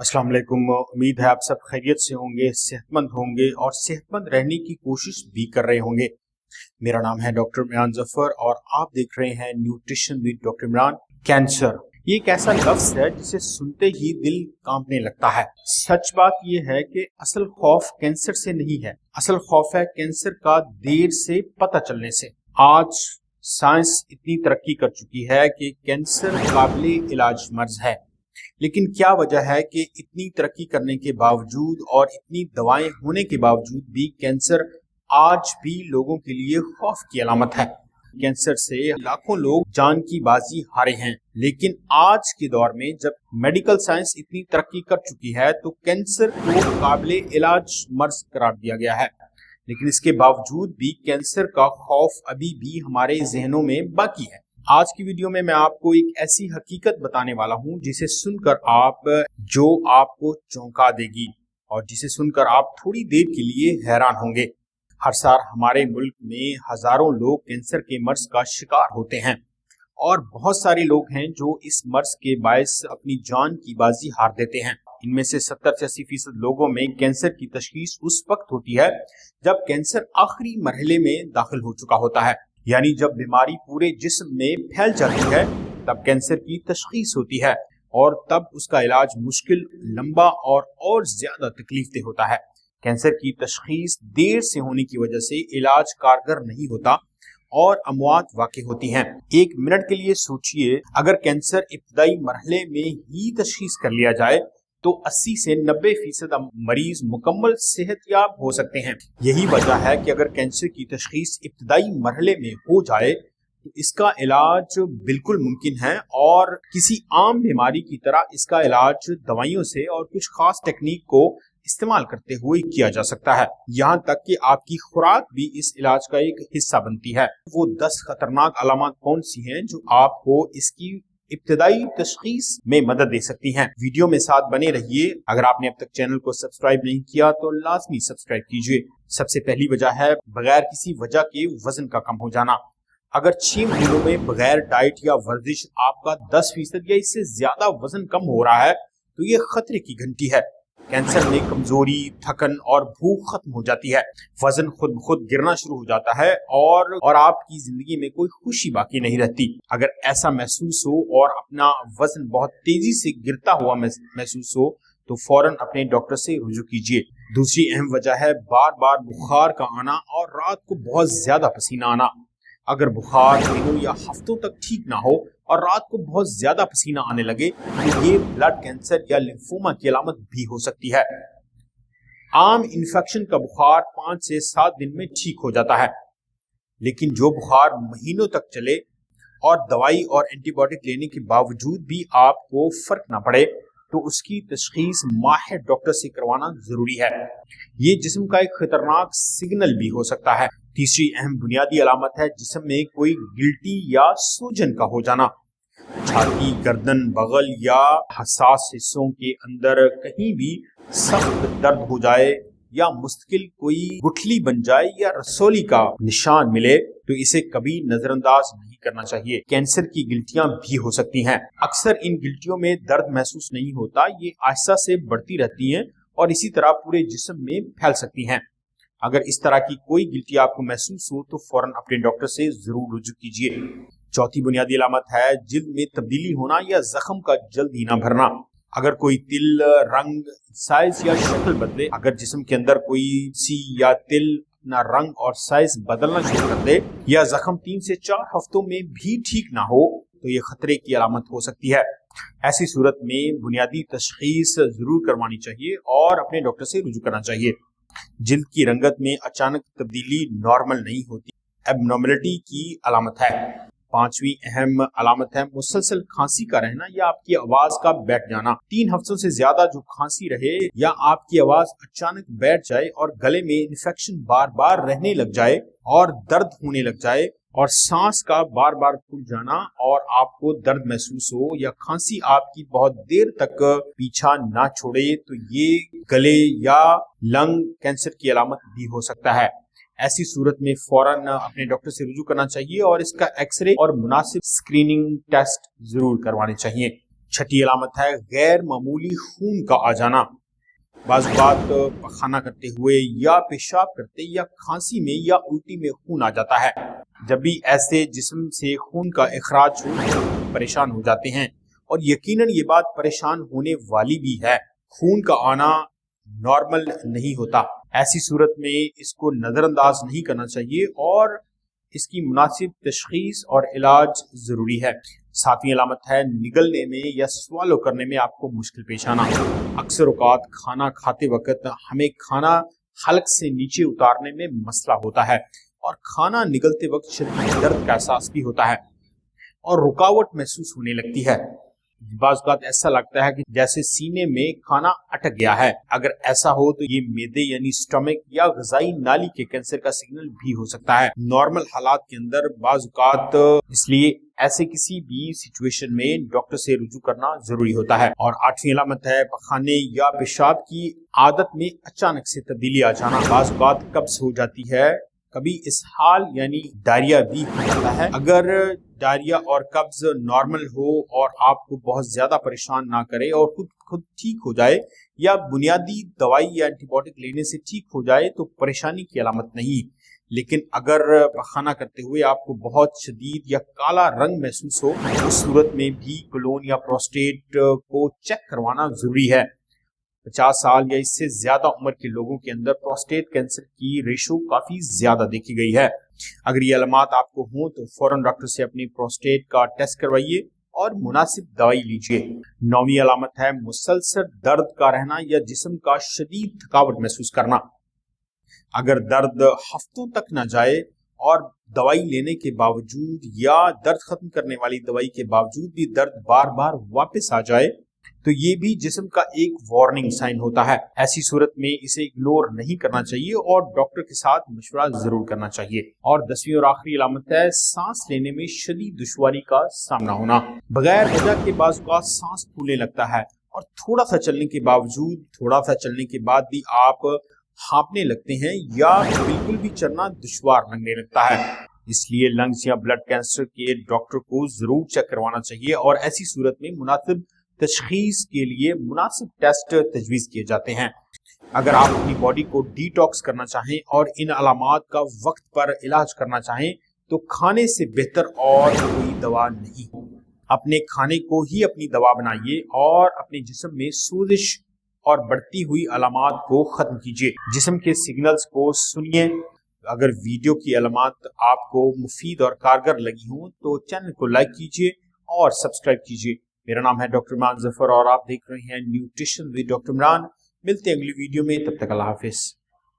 अस्सलाम वालेकुम। उम्मीद है आप सब खैरियत से होंगे, सेहतमंद होंगे और सेहतमंद रहने की कोशिश भी कर रहे होंगे। मेरा नाम है डॉक्टर इमरान जफर और आप देख रहे हैं nutrition with doctor Imran. Cancer ये एक ऐसा लफ्ज है जिसे सुनते ही दिल कांपने लगता है। सच बात यह है कि असल खौफ कैंसर से नहीं है, असल खौफ है कैंसर का देर से पता चलने से। आज साइंस इतनी तरक्की कर चुकी है कि कैंसर काबिले इलाज मर्ज है, लेकिन क्या वजह है कि इतनी तरक्की करने के बावजूद और इतनी दवाएं होने के बावजूद भी कैंसर आज भी लोगों के लिए खौफ की अलामत है। कैंसर से लाखों लोग जान की बाजी हारे हैं, लेकिन आज के दौर में जब मेडिकल साइंस इतनी तरक्की कर चुकी है तो कैंसर को काबिले इलाज मर्ज करार दिया गया है। लेकिन इसके बावजूद भी कैंसर का खौफ अभी भी हमारे जहनों में बाकी है। आज की वीडियो में मैं आपको एक ऐसी हकीकत बताने वाला हूं जिसे सुनकर आपको चौंका देगी और जिसे सुनकर आप थोड़ी देर के लिए हैरान होंगे। हर साल हमारे मुल्क में हजारों लोग कैंसर के मर्ज का शिकार होते हैं और बहुत सारे लोग हैं जो इस मर्ज के बायस अपनी जान की बाजी हार देते हैं। इनमें से 70 से 80% लोगों में कैंसर की तशखीस उस वक्त होती है जब कैंसर आखिरी मरहले में दाखिल हो चुका होता है, यानी जब बीमारी पूरे जिस्म में फैल जाती है तब कैंसर की तशखीस होती है और तब उसका इलाज मुश्किल, लंबा और ज्यादा तकलीफदेह होता है। कैंसर की तशखीस देर से होने की वजह से इलाज कारगर नहीं होता और अमवात वाक़ई होती हैं। एक मिनट के लिए सोचिए, अगर कैंसर इब्तदाई मरहले में ही तशखीस कर लिया जाए तो 80 से 90% मरीज मुकम्मल सेहतयाब हो सकते हैं। यही वजह है कि अगर कैंसर की तशखीस इब्तदाई मरहले में हो जाए तो इसका इलाज बिल्कुल मुमकिन है और किसी आम बीमारी की तरह इसका इलाज दवाइयों से और कुछ खास टेक्निक को इस्तेमाल करते हुए किया जा सकता है। यहाँ तक कि आपकी खुराक भी इस इलाज का एक हिस्सा बनती है। वो 10 खतरनाक अलामत कौन सी हैं जो आपको इसकी इब्तदाई तशखीस में मदद दे सकती हैं। वीडियो में साथ बने रहिए। अगर आपने अब तक चैनल को सब्सक्राइब नहीं किया तो लाजमी सब्सक्राइब कीजिए। सबसे पहली वजह है बगैर किसी वजह के वजन का कम हो जाना। अगर 6 महीनों में बगैर डाइट या वर्जिश आपका 10% या इससे ज्यादा वजन कम हो रहा है तो ये खतरे की घंटी है। कैंसर में कमजोरी, थकन और भूख खत्म हो जाती है, वजन खुद ब खुद गिरना शुरू हो जाता है और आपकी जिंदगी में कोई खुशी बाकी नहीं रहती। अगर ऐसा महसूस हो और अपना वजन बहुत तेजी से गिरता हुआ महसूस हो तो फौरन अपने डॉक्टर से रुजू कीजिए। दूसरी अहम वजह है बार बार बुखार का आना और रात को बहुत ज्यादा पसीना आना। अगर बुखार दिनों या हफ्तों तक ठीक ना हो और रात को बहुत ज्यादा पसीना आने लगे तो ये ब्लड कैंसर या लिम्फोमा की अलामत भी हो सकती है। आम इन्फेक्शन का बुखार 5 से 7 दिन में ठीक हो जाता है, लेकिन जो बुखार महीनों तक चले और दवाई और एंटीबायोटिक लेने के बावजूद भी आपको फर्क ना पड़े तो उसकी तशखीस माहिर डॉक्टर से करवाना जरूरी है। ये जिस्म का एक खतरनाक सिग्नल भी हो सकता है। तीसरी अहम बुनियादी अलामत है जिस्म में कोई गिल्टी या सूजन का हो जाना। छाती, गर्दन, बगल या हसास हिस्सों के अंदर कहीं भी सख्त दर्द हो जाए या मुस्तकिल कोई गुठली बन जाए या रसौली का निशान मिले तो इसे कभी नजरअंदाज नहीं करना चाहिए। कैंसर की गिल्टियां भी हो सकती हैं। अक्सर इन गिल्टियों में दर्द महसूस नहीं होता, ये आहिस्ता से बढ़ती रहती हैं और इसी तरह पूरे जिस्म में फैल सकती हैं। अगर इस तरह की कोई गिल्टी आपको महसूस हो तो फौरन अपने डॉक्टर से जरूर रुजू कीजिए। चौथी बुनियादी अलामत है जिल्द में तब्दीली होना या जख्म का जल्द ही ना भरना। अगर कोई तिल, रंग, साइज या शक्ल बदले, अगर जिस्म के अंदर कोई सी या तिल अपना रंग और साइज बदलना शुरू कर दे या जख्म 3 से 4 हफ्तों में भी ठीक ना हो तो ये खतरे की अलामत हो सकती है। ऐसी सूरत में बुनियादी तशखीस जरूर करवानी चाहिए और अपने डॉक्टर से रुजू करना चाहिए। जिल्द की रंगत में अचानक तब्दीली नॉर्मल नहीं होती, एबनॉर्मलिटी की अलामत है। 5वीं अहम अलामत है मुसलसल खांसी का रहना या आपकी आवाज का बैठ जाना। 3 हफ्तों से ज्यादा जो खांसी रहे या आपकी आवाज अचानक बैठ जाए और गले में इन्फेक्शन बार बार रहने लग जाए और दर्द होने लग जाए और सांस का बार बार फूल जाना और आपको दर्द महसूस हो या खांसी आपकी बहुत देर तक पीछा ना छोड़े तो ये गले या लंग कैंसर की अलामत भी हो सकता है। ऐसी सूरत में फौरन अपने डॉक्टर से रुजू करना चाहिए और इसका एक्सरे और मुनासिब स्क्रीनिंग टेस्ट जरूर करवाने चाहिए। छठी अलामत है गैर मामूली खून का आ जाना। बाज़ बात पखाना करते हुए या पेशाब करते या खांसी में या उल्टी में खून आ जाता है। जब भी ऐसे जिस्म से खून का इखराज हो तो परेशान हो जाते हैं, और यकीनन ये बात परेशान होने वाली भी है। खून का आना नॉर्मल नहीं होता। ऐसी सूरत में इसको नज़रअंदाज नहीं करना चाहिए और इसकी मुनासिब तशखीस और इलाज ज़रूरी है। सातवीं अलामत है निगलने में या स्वालो करने में आपको मुश्किल पेश आना। अक्सर औकात खाना खाते वक्त हमें खाना हलक से नीचे उतारने में मसला होता है और खाना निगलते वक्त शदीद दर्द का एहसास भी होता है और रुकावट महसूस होने लगती है। बाज़ औक़ात ऐसा लगता है कि जैसे सीने में खाना अटक गया है। अगर ऐसा हो तो ये मैदे यानी स्टमक या ग़िज़ाई नाली के कैंसर का सिग्नल भी हो सकता है। नॉर्मल हालात के अंदर बाज़ औक़ात इसलिए ऐसे किसी भी सिचुएशन में डॉक्टर से रुजू करना जरूरी होता है। और आठवीं अलामत है पखाने या पेशाब की आदत में अचानक से तब्दीली आ जाना। बाज़ औक़ात कब्ज़ हो जाती है, कभी इसहाल यानी डायरिया भी हो जाता है। अगर डायरिया और कब्ज नॉर्मल हो और आपको बहुत ज्यादा परेशान ना करे और खुद ठीक हो जाए या बुनियादी दवाई या एंटीबायोटिक लेने से ठीक हो जाए तो परेशानी की अलामत नहीं। लेकिन अगर पखाना करते हुए आपको बहुत शदीद या काला रंग महसूस हो, उस सूरत में भी कोलोन या प्रोस्टेट को चेक करवाना जरूरी है। 50 साल या इससे ज्यादा उम्र के लोगों के अंदर प्रोस्टेट कैंसर की रेशो काफी ज्यादा देखी गई है। अगर ये अलामत आपको हो तो फौरन डॉक्टर से अपनी प्रोस्टेट का टेस्ट करवाइए और मुनासिब दवाई लीजिए। 9वीं अलामत है मुसलसल दर्द का रहना या जिस्म का शदीद थकावट महसूस करना। अगर दर्द हफ्तों तक न जाए और दवाई लेने के बावजूद या दर्द खत्म करने वाली दवाई के बावजूद भी दर्द बार बार वापस आ जाए तो ये भी जिस्म का एक वार्निंग साइन होता है। ऐसी सूरत में इसे इग्नोर नहीं करना चाहिए और डॉक्टर के साथ मशवरा जरूर करना चाहिए। और 10वीं और आखिरी अलामत है सांस लेने में शदीद दुश्वारी का सामना होना। बगैर वजह के बाज़ औक़ात सांस फूलने लगता है और थोड़ा सा चलने के बाद भी आप हाँफने लगते हैं या बिल्कुल भी चलना दुश्वार लगने लगता है। इसलिए लंग्स या ब्लड कैंसर के डॉक्टर को जरूर चेक करवाना चाहिए और ऐसी सूरत में मुनासिब तशखीस के लिए मुनासिब टेस्ट तजवीज़ किए जाते हैं। अगर आप अपनी बॉडी को डिटॉक्स करना चाहें और इन अलामात का वक्त पर इलाज करना चाहें तो खाने से बेहतर और कोई दवा नहीं। अपने खाने को ही अपनी दवा बनाइए और अपने जिस्म में सूजिश और बढ़ती हुई अलामात को ख़त्म कीजिए। जिस्म के सिग्नल्स को सुनिए। अगर वीडियो की अलामात आपको मुफीद और कारगर लगी हों तो चैनल को लाइक कीजिए और सब्सक्राइब कीजिए। मेरा नाम है डॉक्टर इमरान जफर और आप देख रहे हैं न्यूट्रिशन विद डॉक्टर इमरान। मिलते हैं अगली वीडियो में, तब तक अल्लाह हाफिज।